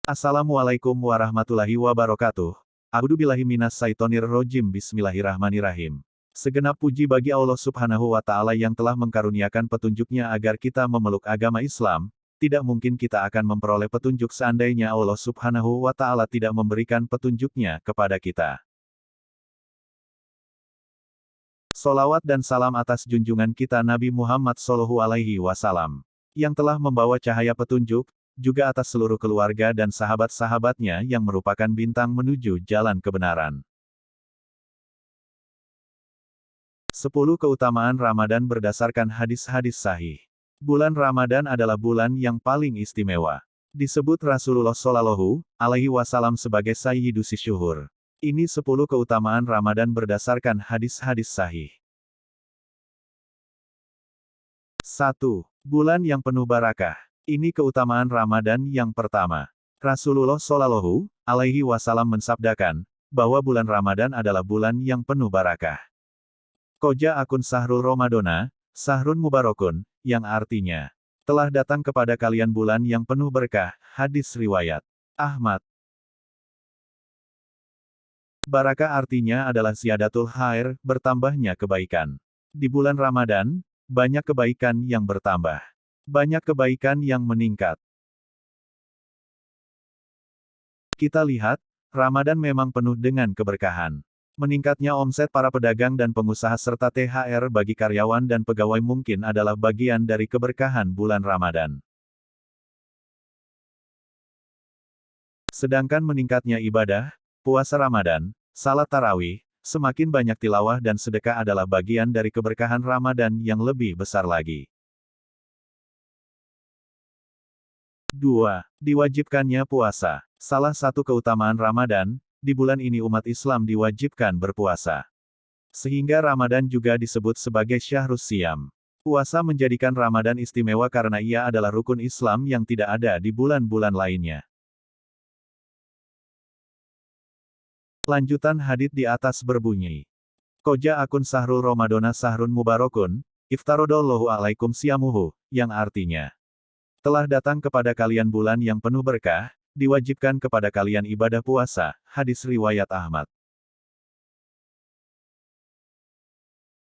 Assalamualaikum warahmatullahi wabarakatuh. A'udzubillahi minas syaitonir rajim. Bismillahirrahmanirrahim. Segenap puji bagi Allah Subhanahu wa Ta'ala yang telah mengkaruniakan petunjuknya agar kita memeluk agama Islam. Tidak mungkin kita akan memperoleh petunjuk seandainya Allah Subhanahu wa Ta'ala tidak memberikan petunjuknya kepada kita. Solawat dan salam atas junjungan kita Nabi Muhammad SAW, yang telah membawa cahaya petunjuk, juga atas seluruh keluarga dan sahabat-sahabatnya yang merupakan bintang menuju jalan kebenaran. 10 keutamaan Ramadan berdasarkan hadis-hadis sahih. Bulan Ramadan adalah bulan yang paling istimewa. Disebut Rasulullah Shallallahu Alaihi Wasallam sebagai Sayyidus Syuhur. Ini 10 keutamaan Ramadan berdasarkan hadis-hadis sahih. 1. Bulan yang penuh barakah. Ini keutamaan Ramadan yang pertama. Rasulullah Shallallahu Alaihi Wasallam mensabdakan bahwa bulan Ramadan adalah bulan yang penuh barakah. Koja akun Sahrul Ramadona, Sahrun Mubarakun, yang artinya telah datang kepada kalian bulan yang penuh berkah. Hadis riwayat Ahmad. Barakah artinya adalah ziyadatul khair, bertambahnya kebaikan. Di bulan Ramadan, banyak kebaikan yang bertambah. Banyak kebaikan yang meningkat. Kita lihat, Ramadan memang penuh dengan keberkahan. Meningkatnya omset para pedagang dan pengusaha serta THR bagi karyawan dan pegawai mungkin adalah bagian dari keberkahan bulan Ramadan. Sedangkan meningkatnya ibadah, puasa Ramadan, salat tarawih, semakin banyak tilawah dan sedekah adalah bagian dari keberkahan Ramadan yang lebih besar lagi. 2. Diwajibkannya puasa. Salah satu keutamaan Ramadan, di bulan ini umat Islam diwajibkan berpuasa. Sehingga Ramadan juga disebut sebagai Syahrus Syam. Puasa menjadikan Ramadan istimewa karena ia adalah rukun Islam yang tidak ada di bulan-bulan lainnya. Lanjutan hadits di atas berbunyi. Koja akun Sahrul Ramadona Sahrun Mubarakun, iftarodallahu alaikum siyamuhu, yang artinya telah datang kepada kalian bulan yang penuh berkah, diwajibkan kepada kalian ibadah puasa. Hadis riwayat Ahmad.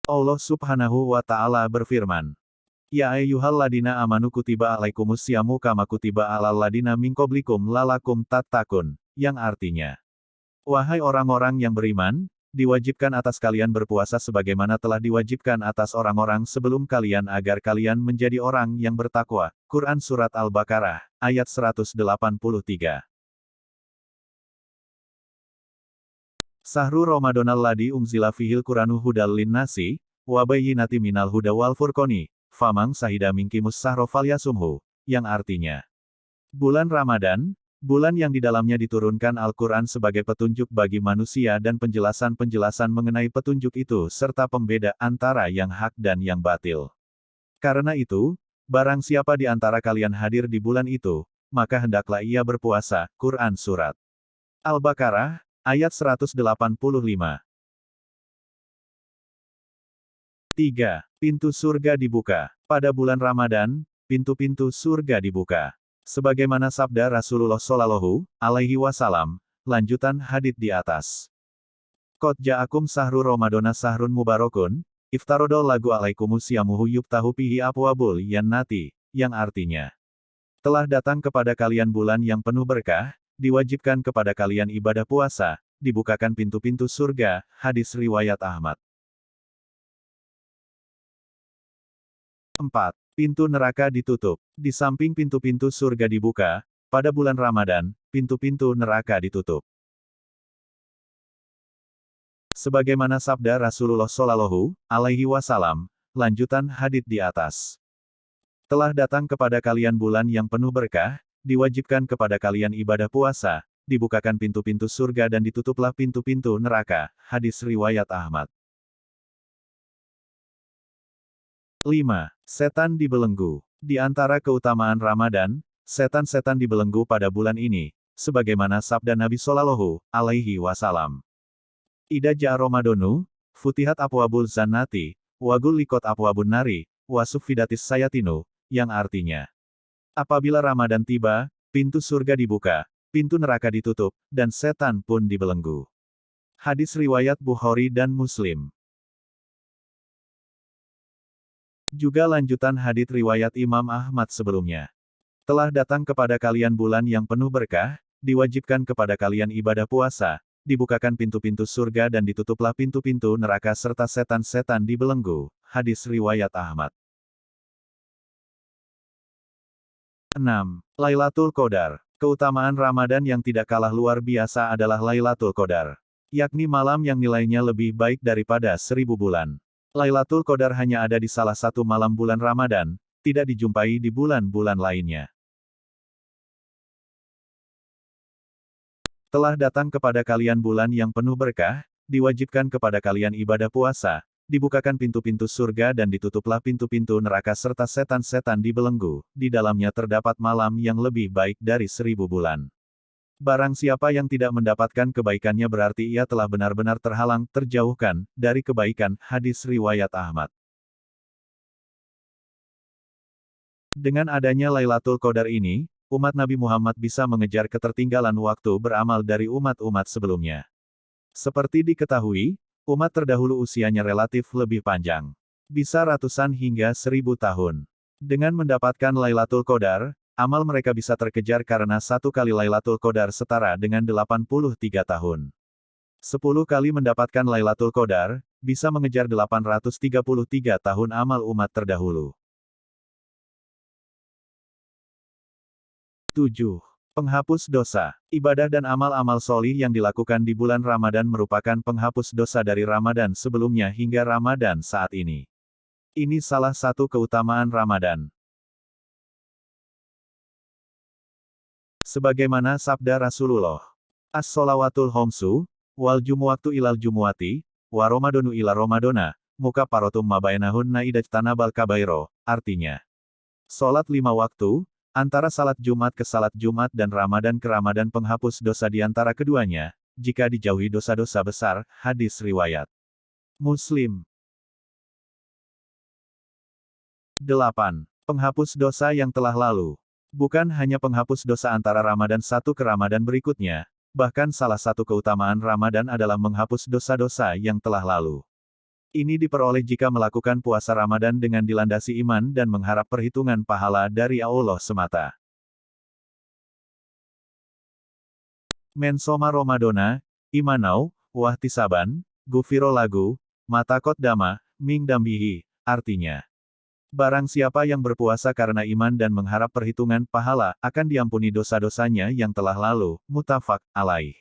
Allah Subhanahu wa Ta'ala berfirman, Ya ayyuhalladzina amanu kutiba alaikumus syamu kama kutiba alal ladzina min qablikum lalakum tattaqun, yang artinya, wahai orang-orang yang beriman, diwajibkan atas kalian berpuasa sebagaimana telah diwajibkan atas orang-orang sebelum kalian agar kalian menjadi orang yang bertakwa. Quran Surat Al-Baqarah, ayat 183. Sahru Ramadonal ladzi unzila fihil Qur'anu hudal linnasi, wa bayyinati minal huda wal furqoni, famang sahida minkimus sahra falyasumhu, yang artinya, bulan Ramadan, bulan yang di dalamnya diturunkan Al-Quran sebagai petunjuk bagi manusia dan penjelasan-penjelasan mengenai petunjuk itu serta pembeda antara yang hak dan yang batil. Karena itu, barang siapa di antara kalian hadir di bulan itu, maka hendaklah ia berpuasa. Quran Surat Al-Baqarah, ayat 185. 3. Pintu surga dibuka. Pada bulan Ramadan, pintu-pintu surga dibuka. Sebagaimana sabda Rasulullah Shallallahu Alaihi Wasallam, lanjutan hadits di atas. Qad ja'akum sahru Ramadona sahrun mubarakun, iftarodol lagu alaikumus syamuhu yuftahu pihi abwabul jannati, yang artinya, telah datang kepada kalian bulan yang penuh berkah, diwajibkan kepada kalian ibadah puasa, dibukakan pintu-pintu surga. Hadis riwayat Ahmad. 4. Pintu neraka ditutup. Di samping pintu-pintu surga dibuka, pada bulan Ramadan, pintu-pintu neraka ditutup. Sebagaimana sabda Rasulullah Shallallahu Alaihi Wasallam, lanjutan hadits di atas. Telah datang kepada kalian bulan yang penuh berkah, diwajibkan kepada kalian ibadah puasa, dibukakan pintu-pintu surga dan ditutuplah pintu-pintu neraka. Hadis riwayat Ahmad. 5. Setan dibelenggu. Di antara keutamaan Ramadan, setan-setan dibelenggu pada bulan ini, sebagaimana sabda Nabi Shallallahu Alaihi Wasallam. Ida ja'a Ramadanu, futihat abwabul jannati, wa ghulliqat abwabun nari, wa suffidatis sayatinu, yang artinya, apabila Ramadan tiba, pintu surga dibuka, pintu neraka ditutup, dan setan pun dibelenggu. Hadis riwayat Bukhari dan Muslim. Juga lanjutan hadits riwayat Imam Ahmad sebelumnya. Telah datang kepada kalian bulan yang penuh berkah, diwajibkan kepada kalian ibadah puasa, dibukakan pintu-pintu surga dan ditutuplah pintu-pintu neraka serta setan-setan dibelenggu. Hadis riwayat Ahmad. 6. Lailatul Qadar. Keutamaan Ramadan yang tidak kalah luar biasa adalah Lailatul Qadar, yakni malam yang nilainya lebih baik daripada 1000 bulan. Lailatul Qadar hanya ada di salah satu malam bulan Ramadan, tidak dijumpai di bulan-bulan lainnya. Telah datang kepada kalian bulan yang penuh berkah, diwajibkan kepada kalian ibadah puasa, dibukakan pintu-pintu surga dan ditutuplah pintu-pintu neraka serta setan-setan dibelenggu, di dalamnya terdapat malam yang lebih baik dari 1000 bulan. Barang siapa yang tidak mendapatkan kebaikannya berarti ia telah benar-benar terhalang, terjauhkan, dari kebaikan. Hadis riwayat Ahmad. Dengan adanya Lailatul Qadar ini, umat Nabi Muhammad bisa mengejar ketertinggalan waktu beramal dari umat-umat sebelumnya. Seperti diketahui, umat terdahulu usianya relatif lebih panjang. Bisa ratusan hingga 1000 tahun. Dengan mendapatkan Lailatul Qadar, amal mereka bisa terkejar karena satu kali Lailatul Qadar setara dengan 83 tahun. 10 kali mendapatkan Lailatul Qadar, bisa mengejar 833 tahun amal umat terdahulu. 7. Penghapus dosa. Ibadah dan amal-amal solih yang dilakukan di bulan Ramadan merupakan penghapus dosa dari Ramadan sebelumnya hingga Ramadan saat ini. Ini salah satu keutamaan Ramadan. Sebagaimana sabda Rasulullah, As-solawatul homsu, wal jumu'atu ilal jumu'ati, wa Ramadanu ila Ramadana, muka parotum mabainahunna idajtanabal kabairo, artinya, sholat 5 waktu, antara salat Jumat ke salat Jumat dan Ramadan ke Ramadan penghapus dosa di antara keduanya, jika dijauhi dosa-dosa besar. Hadis riwayat Muslim. 8. Penghapus dosa yang telah lalu. Bukan hanya penghapus dosa antara Ramadan satu ke Ramadan berikutnya, bahkan salah satu keutamaan Ramadan adalah menghapus dosa-dosa yang telah lalu. Ini diperoleh jika melakukan puasa Ramadan dengan dilandasi iman dan mengharap perhitungan pahala dari Allah semata. Mensoma Ramadana, imanau, wahtisaban, gufiro lagu, matakot dama, ming dambihi, artinya, barang siapa yang berpuasa karena iman dan mengharap perhitungan pahala, akan diampuni dosa-dosanya yang telah lalu. Muttafaq alaih.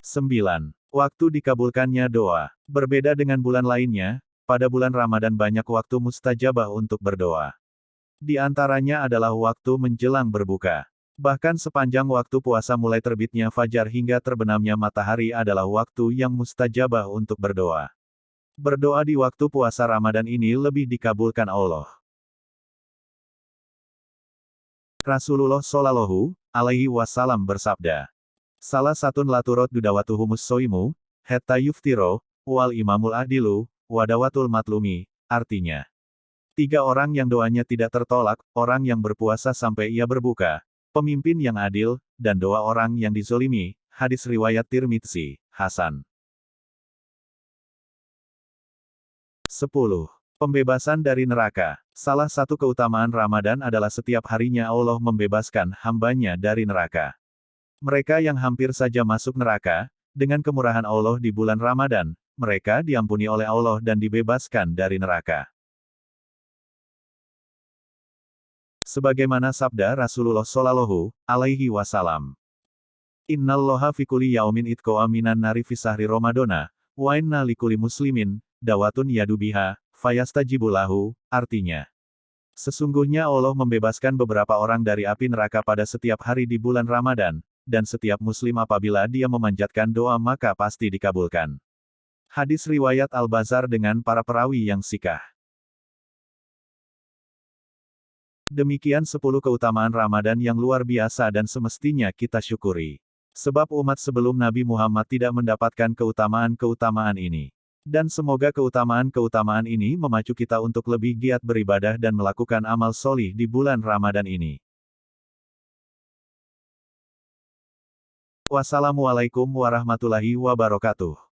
9. Waktu dikabulkannya doa. Berbeda dengan bulan lainnya, pada bulan Ramadan banyak waktu mustajabah untuk berdoa. Di antaranya adalah waktu menjelang berbuka. Bahkan sepanjang waktu puasa mulai terbitnya fajar hingga terbenamnya matahari adalah waktu yang mustajabah untuk berdoa. Berdoa di waktu puasa Ramadan ini lebih dikabulkan Allah. Rasulullah Shallallahu alaihi wasallam bersabda, salah satun laturot dudawatuhumus soimu, hetta yuftiro, wal imamul adilu, wadawatul matlumi, artinya, 3 orang yang doanya tidak tertolak, orang yang berpuasa sampai ia berbuka, pemimpin yang adil, dan doa orang yang dizolimi. Hadis riwayat Tirmidzi, Hasan. 10. Pembebasan dari neraka. Salah satu keutamaan Ramadan adalah setiap harinya Allah membebaskan hambanya dari neraka. Mereka yang hampir saja masuk neraka, dengan kemurahan Allah di bulan Ramadan, mereka diampuni oleh Allah dan dibebaskan dari neraka. Sebagaimana sabda Rasulullah Shallallahu alaihi wasallam, Innallaha fi kulli yaumin itqa'a minan nari fi sahri Ramadana, wa inna likulli muslimin dawatun yadu biha, fayastajibu lahu, artinya, sesungguhnya Allah membebaskan beberapa orang dari api neraka pada setiap hari di bulan Ramadan, dan setiap muslim apabila dia memanjatkan doa maka pasti dikabulkan. Hadis riwayat Al-Bazar dengan para perawi yang sikah. Demikian 10 keutamaan Ramadan yang luar biasa dan semestinya kita syukuri. Sebab umat sebelum Nabi Muhammad tidak mendapatkan keutamaan-keutamaan ini. Dan semoga keutamaan-keutamaan ini memacu kita untuk lebih giat beribadah dan melakukan amal solih di bulan Ramadan ini. Wassalamualaikum warahmatullahi wabarakatuh.